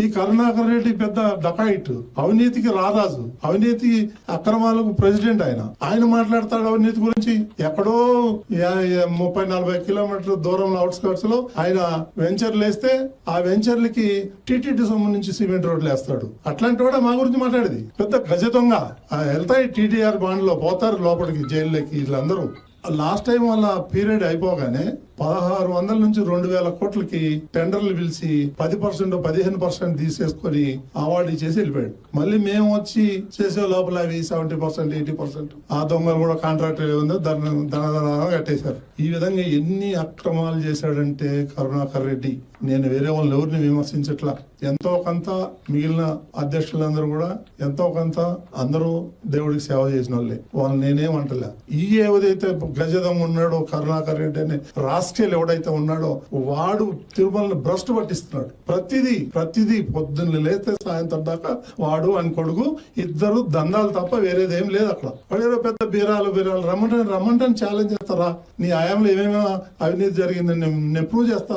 ఈ కరుణాకర్ రెడ్డి పెద్ద డకాయిట్, అవినీతికి రారాజు, అవినీతి అక్రమాలకు ప్రెసిడెంట్. ఆయన మాట్లాడతాడు అవినీతి గురించి. ఎక్కడో 30-40 కిలోమీటర్ల దూరంలో అవుట్స్కర్ట్స్ లో ఆయన వెంచర్లు వేస్తే ఆ వెంచర్లకి టీటీడీ సొమ్ము నుంచి సిమెంట్ రోడ్లు వేస్తాడు. అట్లాంటి వాడు మా గురించి మాట్లాడేది. పెద్ద గజ దొంగ. వెళ్తాయి టీటీఆర్ బాండ్ లో, పోతారు లోపలికి, జైల్లోకి వీళ్ళందరూ. లాస్ట్ టైం వాళ్ళ పీరియడ్ అయిపోగానే 1600 నుంచి 2000 కోట్లకి టెండర్లు పిలిచి 10% 15% తీసేసుకొని అవార్డు ఇచ్చేసి వెళ్ళిపోయాడు. మళ్ళీ మేము వచ్చి చేసే లోపల అవి 70% 80% ఆ దొంగలు కూడా కాంట్రాక్టర్ ఏముందో ధన కట్టేశారు. ఈ విధంగా ఎన్ని అక్రమాలు చేశాడంటే కరుణాకర్ రెడ్డి. నేను వేరే వాళ్ళని ఎవరిని విమర్శించట్లా. ఎంతో కొంత మిగిలిన అధ్యక్షులందరూ కూడా ఎంతో కొంత అందరూ దేవుడికి సేవ చేసిన వాళ్ళే, వాళ్ళు నేనేమంటలే. ఈ ఏదైతే గజదం ఉన్నాడో కరుణాకర్ రెడ్డి అనే రాస్కెల్ ఎవడైతే ఉన్నాడో వాడు తిరుమలని భ్రష్టు పట్టిస్తున్నాడు. ప్రతిదీ పొద్దున్న లేస్తే సాయంత్రం దాకా వాడు అని కొడుకు ఇద్దరు దందాలు తప్ప వేరేదేం లేదు అక్కడ. వాడు పెద్ద బీరాలు రమ్మంటే ఛాలెంజ్ చేస్తారా? నీ ఆయంలో ఏమేమి అవినీతి జరిగిందని నేను ప్రూవ్ చేస్తా.